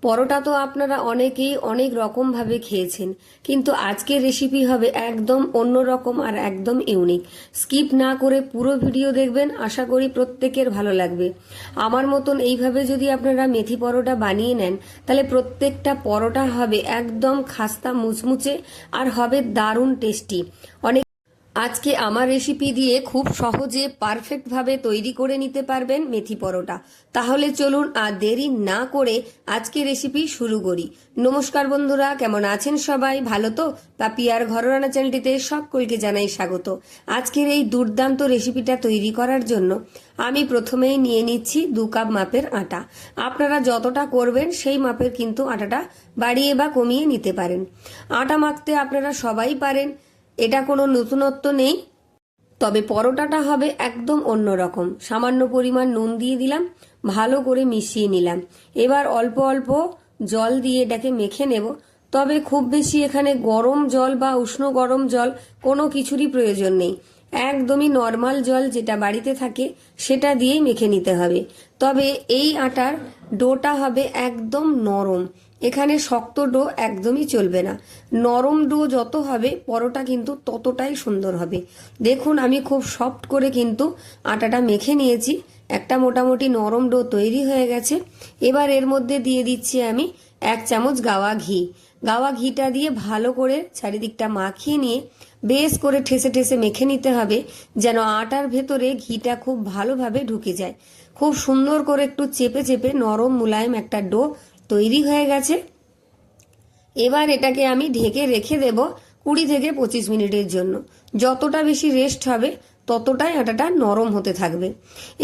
পরোটা তো আপনারা অনেকেই অনেক রকম ভাবে খেয়েছেন, কিন্তু আজকের রেসিপি হবে একদম অন্যরকম আর একদম ইউনিক। স্কিপ না করে পুরো ভিডিও দেখবেন, আশা করি প্রত্যেকের ভালো লাগবে। আমার মতন এইভাবে যদি আপনারা মেথি পরোটা বানিয়ে নেন, তাহলে প্রত্যেকটা পরোটা হবে একদম খাস্তা মুচমুচে আর হবে দারুণ টেস্টি। আজকে আমার রেসিপি দিয়ে খুব সহজে পারফেক্ট ভাবে তৈরি করে নিতে পারবেন মেথি পরোটা। তাহলে চলুন আর দেরি না করে আজকে রেসিপি শুরু করি। নমস্কার বন্ধুরা, কেমন আছেন সবাই? ভালো তো? পাপিয়ার ঘরোয়া চ্যানেলটিতে সকলকে জানাই স্বাগত। আজকের এই দুর্দান্ত রেসিপিটা তৈরি করার জন্য আমি প্রথমেই নিয়ে নিচ্ছি 2 কাপ মাপের আটা। আপনারা যতটা করবেন সেই মাপের কিন্তু আটাটা বাড়িয়ে বা কমিয়ে নিতে পারেন। আটা মাখতে আপনারা সবাই পারেন, এটা কোনো নতুনত্ব নেই। তবে পরোটাটা হবে একদম অন্যরকম। সামান্য পরিমাণ নুন দিয়ে দিলাম, ভালো করে মিশিয়ে নিলাম। এবার অল্প অল্প জল দিয়ে এটাকে মেখে নেব। তবে খুব বেশি এখানে গরম জল বা উষ্ণ গরম জল কোনো কিছুরই প্রয়োজন নেই। একদমই নর্মাল জল যেটা বাড়িতে থাকে সেটা দিয়েই মেখে নিতে হবে। তবে এই আটার ডোটা হবে একদম নরম, এখানে শক্ত ডো একদমই চলবে না। নরম ডো যত হবে পরোটা কিন্তু ততটাই সুন্দর হবে। দেখুন আমি খুব সফট করে কিন্তু আটাটা মেখে নিয়েছি, একটা মোটামুটি নরম ডো তৈরি হয়ে গেছে। এবার এর মধ্যে দিয়ে দিচ্ছি আমি 1 চামচ গাওয়া ঘি। গাওয়া ঘিটা দিয়ে ভালো করে চারিদিকটা মাখিয়ে নিয়ে বেশ করে ঠেসে ঠেসে মেখে নিতে হবে, যেন আটার ভেতরে ঘিটা খুব ভালোভাবে ঢুকে যায়। খুব সুন্দর করে একটু চেপে চেপে নরম মুলায়ম একটা ডো তৈরি হয়ে গেছে। এবার এটাকে আমি ঢেকে রেখে দেব 20 থেকে 25 মিনিটের জন্য। যতটা বেশি রেস্ট হবে ততটাই আটাটা নরম হতে থাকবে।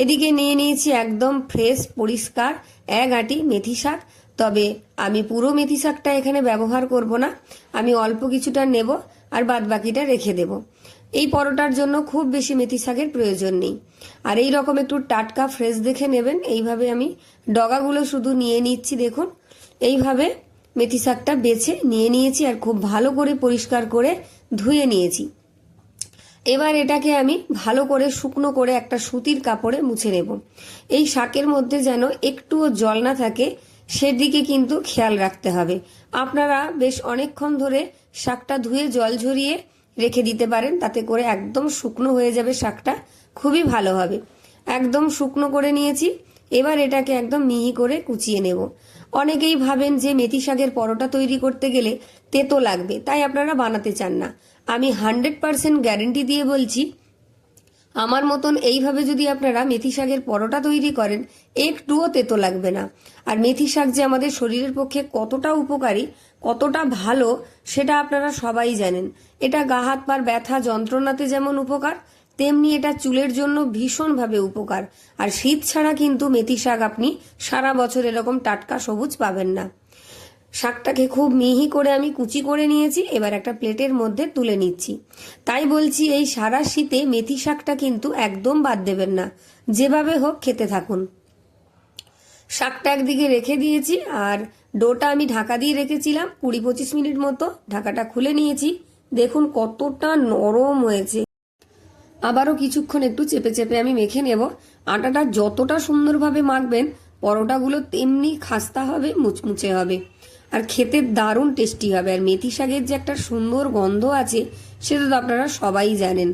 এদিকে নিয়ে নিয়েছি একদম ফ্রেশ পরিষ্কার 1 আঁটি মেথি শাক। তবে আমি পুরো মেথি শাকটা এখানে ব্যবহার করব না, আমি অল্প কিছুটা নেব আর বাদ বাকিটা রেখে দেব। এই পরোটার জন্য খুব বেশি মেথি শাকের প্রয়োজন নেই। আর এই রকম একটু টাটকা ফ্রেশ দেখে নেবেন। এইভাবে আমি ডগাগুলো শুধু নিয়ে নিচ্ছি। দেখুন এইভাবে মেথি শাকটা বেছে নিয়ে নিয়েছি আর খুব ভালো করে পরিষ্কার করে ধুয়ে নিয়েছি। এবার এটাকে আমি ভালো করে শুকনো করে একটা সুতির কাপড়ে মুছে নেব। এই শাকের মধ্যে যেন একটুও জল না থাকে সেদিকে কিন্তু খেয়াল রাখতে হবে। আপনারা বেশ অনেকক্ষণ ধরে শাকটা ধুয়ে জল ঝরিয়ে রেখে দিতে পারেন, তাতে করে একদম শুকনো হয়ে যাবে শাকটা, খুবই ভালো হবে। একদম শুকনো করে নিয়েছি। এবার এটাকে একদম মিহি করে কুচিয়ে নেব। অনেকেই ভাবেন যে মেথি শাকের পরোটা তৈরি করতে গেলে তেতো লাগবে, তাই আপনারা বানাতে চান না। আমি 100% গ্যারেন্টি দিয়ে বলছি, আমার মতন এইভাবে যদি আপনারা মেথি শাকের পরোটা তৈরি করেন একটুও তেতো লাগবে না। আর মেথি শাক যে আমাদের শরীরের পক্ষে কতটা উপকারী, কতটা ভালো, সেটা আপনারা সবাই জানেন। এটা গা হাত পার ব্যথা যন্ত্রণাতে যেমন উপকার, তেমনি এটা চুলের জন্য ভীষণভাবে উপকার। আর শীত ছাড়া কিন্তু মেথি শাক আপনি সারা বছর এরকম টাটকা সবুজ পাবেন না। শাকটাকে খুব মিহি করে আমি কুচি করে নিয়েছি। এবার একটা প্লেটের মধ্যে তুলে নিচ্ছি। তাই বলছি, এই সারা শীতে মেথি শাকটা কিন্তু একদম বাদ দেবেন না, যেভাবে হোক খেতে থাকুন। শাকটা একদিকে রেখে দিয়েছি আর ডোটা আমি ঢাকা দিয়ে রেখেছিলাম 20-25 মিনিট মতো। ঢাকাটা খুলে নিয়েছি, দেখুন কতটা নরম হয়েছে। আবারও কিছুক্ষণ একটু চেপে চেপে আমি মেখে নেব। আটাটা যতটা সুন্দরভাবে মাখবেন পরোটাগুলো তেমনি খাস্তা হবে, মুচমুচে হবে আর খেতে দারুণ টেস্টি হবে। আর মেথি শাকের যে একটা সুন্দর গন্ধ আছে সেটা তো আপনারা সবাই জানেন।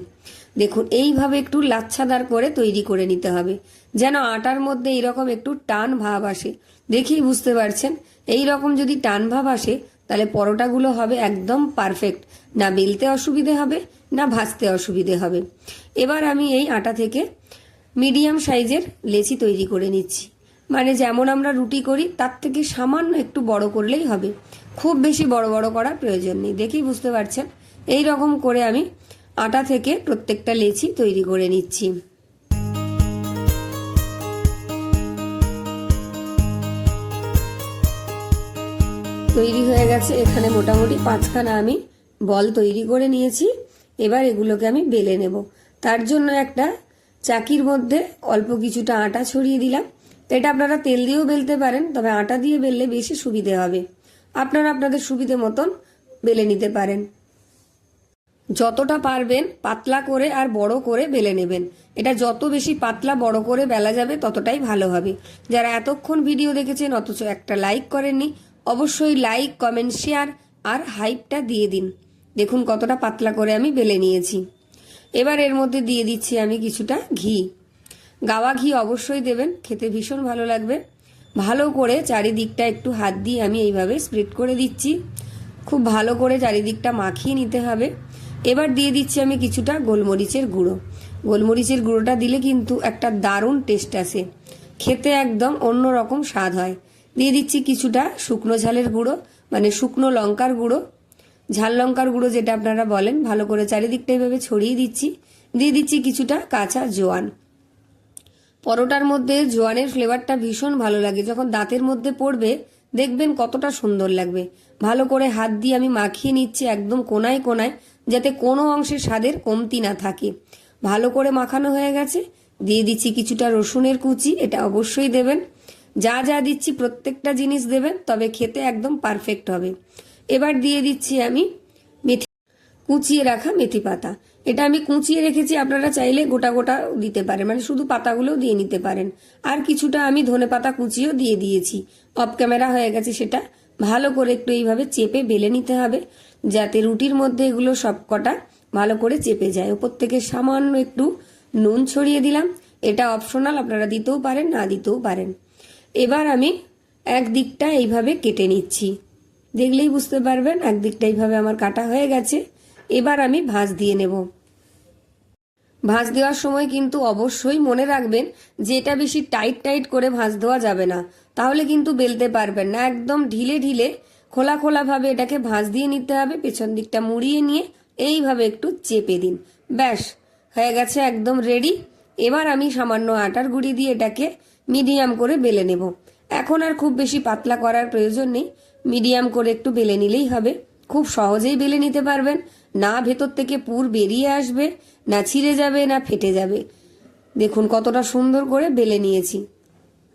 দেখুন এইভাবে একটু লাচ্ছাদার করে তৈরি করে নিতে হবে, যেন আটার মধ্যে এইরকম একটু টান ভাব আসে। দেখেই বুঝতে পারছেন, এই রকম যদি টান ভাব আসে তাহলে পরোটাগুলো হবে একদম পারফেক্ট, না বেলতে অসুবিধে হবে না ভাজতে অসুবিধে হবে। এবার আমি এই আটা থেকে মিডিয়াম সাইজের লেচি তৈরি করে নিচ্ছি। মানে যেমন আমরা রুটি করি তার থেকে সামান্য একটু বড় করলেই হবে, খুব বেশি বড় বড় করার প্রয়োজন নেই। দেখেই বুঝতে পারছেন, এই রকম করে আমি আটা থেকে প্রত্যেকটা লেচি তৈরি করে নিচ্ছি। তৈরি হয়ে গেছে। এখানে মোটামুটি 5খানা আমি বল তৈরি করে নিয়েছি। এবার এগুলোকে আমি বেলে নেব। তার জন্য একটা চাকির মধ্যে অল্প কিছুটা আটা ছড়িয়ে দিলাম। এটা আপনারা তেল দিয়েও বেলতে পারেন, তবে আটা দিয়ে বেললে বেশি সুবিধে হবে। আপনারা আপনাদের সুবিধে মতন বেলে নিতে পারেন। যতটা পারবেন পাতলা করে আর বড় করে বেলে নেবেন। এটা যত বেশি পাতলা বড় করে বেলা যাবে ততটাই ভালো হবে। যারা এতক্ষণ ভিডিও দেখেছেন অথচ একটা লাইক করেননি, অবশ্যই লাইক, কমেন্ট, শেয়ার আর হাইপটা দিয়ে দিন। দেখুন কতটা পাতলা করে আমি বেলে নিয়েছি। এবার এর মধ্যে দিয়ে দিচ্ছি আমি কিছুটা ঘি। গাওয়া ঘি অবশ্যই দেবেন, খেতে ভীষণ ভালো লাগবে। ভালো করে চারিদিকটা একটু হাত দিয়ে আমি এইভাবে স্প্রেড করে দিচ্ছি। খুব ভালো করে চারিদিকটা মাখিয়ে নিতে হবে। এবার দিয়ে দিচ্ছি আমি কিছুটা গোলমরিচের গুঁড়ো। গোলমরিচের গুঁড়োটা দিলে কিন্তু একটা দারুণ টেস্ট আসে, খেতে একদম অন্যরকম স্বাদ হয়। দিয়ে দিচ্ছি কিছুটা শুকনো ঝালের গুঁড়ো, মানে শুকনো লঙ্কার গুঁড়ো, ঝাল লঙ্কার গুঁড়ো যেটা আপনারা বলেন। ভালো করে চারিদিকটা এইভাবে ছড়িয়ে দিচ্ছি। দিয়ে দিচ্ছি কিছুটা কাঁচা জোয়ান। পরোটার মধ্যে জোয়ানের ফ্লেভারটা ভীষণ ভালো লাগে, যখন দাঁতের মধ্যে পড়বে দেখবেন কতটা সুন্দর লাগবে। ভালো করে হাত দিয়ে আমি মাখিয়ে নিচ্ছি একদম কোনায় কোনায়, যাতে কোনো অংশে স্বাদের কমতি না থাকে। ভালো করে মাখানো হয়ে গেছে। দিয়ে দিচ্ছি কিছুটা রসুনের কুচি, এটা অবশ্যই দেবেন। যা যা দিচ্ছি প্রত্যেকটা জিনিস দেবেন, তবে খেতে একদম পারফেক্ট হবে। এবার দিয়ে দিচ্ছি আমি মেথি, কুচিয়ে রাখা মেথি পাতা। এটা আমি কুচিয়ে রেখেছি, আপনারা চাইলে গোটা গোটা দিতে পারেন, মানে শুধু পাতাগুলোও দিয়ে নিতে পারেন। আর কিছুটা আমি ধনে পাতা কুচিও দিয়ে দিয়েছি, অফ ক্যামেরা হয়ে গেছে সেটা। ভালো করে একটু এইভাবে চেপে বেলে নিতে হবে, যাতে রুটির মধ্যে এগুলো সব কটা ভালো করে চেপে যায়। ওপর থেকে সামান্য একটু নুন ছড়িয়ে দিলাম, এটা অপশনাল, আপনারা দিতেও পারেন না দিতেও পারেন। এবার আমি একদিকটা এইভাবে কেটে নিচ্ছি, দেখলেই বুঝতে পারবেন একদিকটা এইভাবে আমার কাটা হয়ে গেছে। এবার আমি ভাঁজ দিয়ে নেব। ভাঁজ দেওয়ার সময় কিন্তু অবশ্যই মনে রাখবেন যে এটা বেশি টাইট টাইট করে ভাঁজ দেওয়া যাবে না, তাহলে কিন্তু বেলতে পারবেন না। একদম ঢিলে ঢিলে খোলা খোলা ভাবে এটাকে ভাঁজ দিয়ে নিতে হবে। পেছন দিকটা মুড়িয়ে নিয়ে এইভাবে একটু চেপে দিন, ব্যাস হয়ে গেছে একদম রেডি। এবার আমি সামান্য আটার গুঁড়ি দিয়ে এটাকে মিডিয়াম করে বেলে নেব। এখন আর খুব বেশি পাতলা করার প্রয়োজন নেই, মিডিয়াম করে একটু বেলে নিলেই হবে। খুব সহজেই বেলে নিতে পারবেন, না ভেতর থেকে পুর বেরিয়ে আসবে, না ছিঁড়ে যাবে, না ফেটে যাবে। দেখুন কতটা সুন্দর করে বেলে নিয়েছি,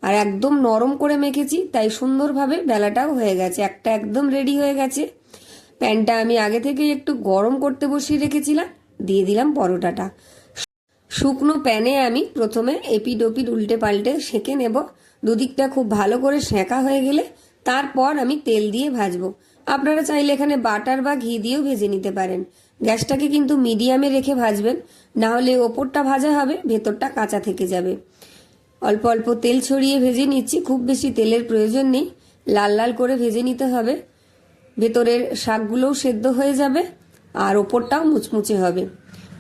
আর একদম নরম করে মেখেছি, তাই সুন্দরভাবে বেলাটাও হয়ে গেছে। একটা একদম রেডি হয়ে গেছে। প্যানটা আমি আগে থেকে একটু গরম করতে বসিয়ে রেখেছিলাম, দিয়ে দিলাম পরোটাটা। শুকনো প্যানে আমি প্রথমে এপিড ওপিড উল্টে পাল্টে সেঁকে নেব। দুদিকটা খুব ভালো করে সেঁকা হয়ে গেলে তারপর আমি তেল দিয়ে ভাজবো। আপনারা চাইলে এখানে বাটার বা ঘি দিয়েও ভেজে নিতে পারেন। গ্যাসটাকে কিন্তু মিডিয়ামে রেখে ভাজবেন, না হলে ওপরটা ভাজা হবে, ভেতরটা কাঁচা থেকে যাবে। অল্প অল্প তেল ছড়িয়ে ভেজে নিচ্ছি, খুব বেশি তেলের প্রয়োজন নেই। লাল লাল করে ভেজে নিতে হবে, ভেতরের শাকগুলোও সেদ্ধ হয়ে যাবে আর ওপরটাও মুচমুচে হবে।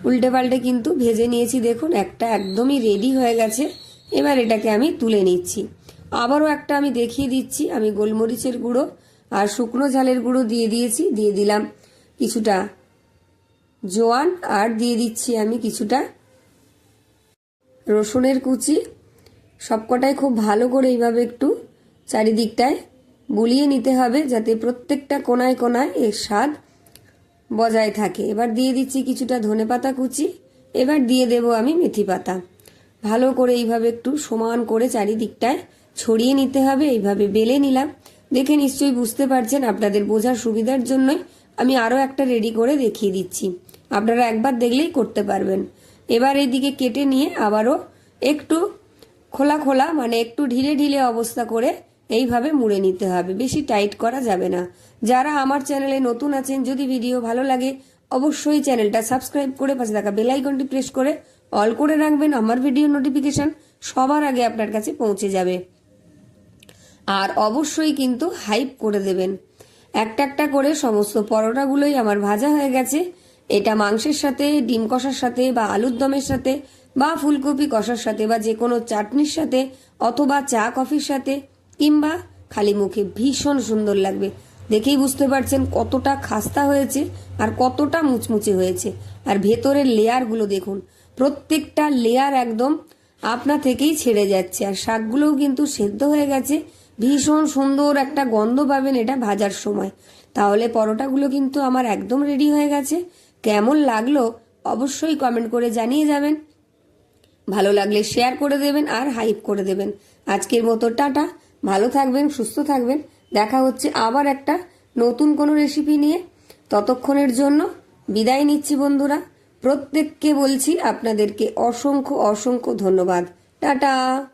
উল্টে পাল্টে কিন্তু ভেজে নিয়েছি, দেখুন একটা একদমই রেডি হয়ে গেছে। এবার এটাকে আমি তুলে নিচ্ছি। আবারও একটা আমি দেখিয়ে দিচ্ছি, আমি গোলমরিচের গুঁড়ো আর শুকনো ঝালের গুঁড়ো দিয়ে দিয়েছি। দিয়ে দিলাম কিছুটা জোয়ান, আর দিয়ে দিচ্ছি আমি কিছুটা রসুনের কুচি। সবকটাই খুব ভালো করে এইভাবে একটু চারিদিকটায় বুলিয়ে নিতে হবে, যাতে প্রত্যেকটা কোনায় কোনায় এর স্বাদ বজায় থাকে। এবার দিয়ে দিচ্ছি কিছুটা ধনেপাতা কুচি। এবার দিয়ে দেব আমি মেথি পাতা। ভালো করে এইভাবে একটু সমান করে চারিদিকটায় ছড়িয়ে নিতে হবে। এইভাবে বেলে নিলাম, দেখে নিশ্চয়ই বুঝতে পারছেন। আপনাদের বোঝার সুবিধার জন্যই আমি আরও একটা রেডি করে দেখিয়ে দিচ্ছি, আপনারা একবার দেখলেই করতে পারবেন। এবার এইদিকে কেটে নিয়ে আবারও একটু খোলা খোলা, মানে একটু ঢিলে ঢিলে অবস্থা করে এইভাবে মুড়ে নিতে হবে, বেশি টাইট করা যাবে না। যারা আমার চ্যানেলে নতুন আছেন, যদি ভিডিও ভালো লাগে অবশ্যই চ্যানেলটা সাবস্ক্রাইব করে পাশে থাকা বেল আইকনটি প্রেস করে অল করে রাখবেন। আমার ভিডিও নোটিফিকেশন সবার আগে আপনার কাছে পৌঁছে যাবে। আর অবশ্যই কিন্তু হাইপ করে দেবেন। একটা একটা করে সমস্ত পরোটাগুলোই আমার ভাজা হয়ে গেছে। এটা মাংসের সাথে, ডিম কষার সাথে, বা আলুর দমের সাথে, বা ফুলকপি কষার সাথে, বা যে কোনো চাটনির সাথে, অথবা চা কফির সাথে, কিংবা খালি মুখে ভীষণ সুন্দর লাগবে। দেখেই বুঝতে পারছেন কতটা খাস্তা হয়েছে আর কতটা মুচমুচে হয়েছে। আর ভেতরের লেয়ারগুলো দেখুন, প্রত্যেকটা লেয়ার একদম আপনা থেকেই ছেড়ে যাচ্ছে। আর শাকগুলোও কিন্তু সেদ্ধ হয়ে গেছে, ভীষণ সুন্দর একটা গন্ধ পাবেন এটা ভাজার সময়। তাহলে পরোটাগুলো কিন্তু আমার একদম রেডি হয়ে গেছে। কেমন লাগলো অবশ্যই কমেন্ট করে জানিয়ে যাবেন। ভালো লাগলে শেয়ার করে দেবেন আর হাইপ করে দেবেন। আজকের মতো টাটা, ভালো থাকবেন, সুস্থ থাকবেন। দেখা হচ্ছে আবার একটা নতুন কোনো রেসিপি নিয়ে। ততক্ষণের জন্য বিদায় নিচ্ছি বন্ধুরা। প্রত্যেককে বলছি আপনাদেরকে অসংখ্য অসংখ্য ধন্যবাদ। টাটা।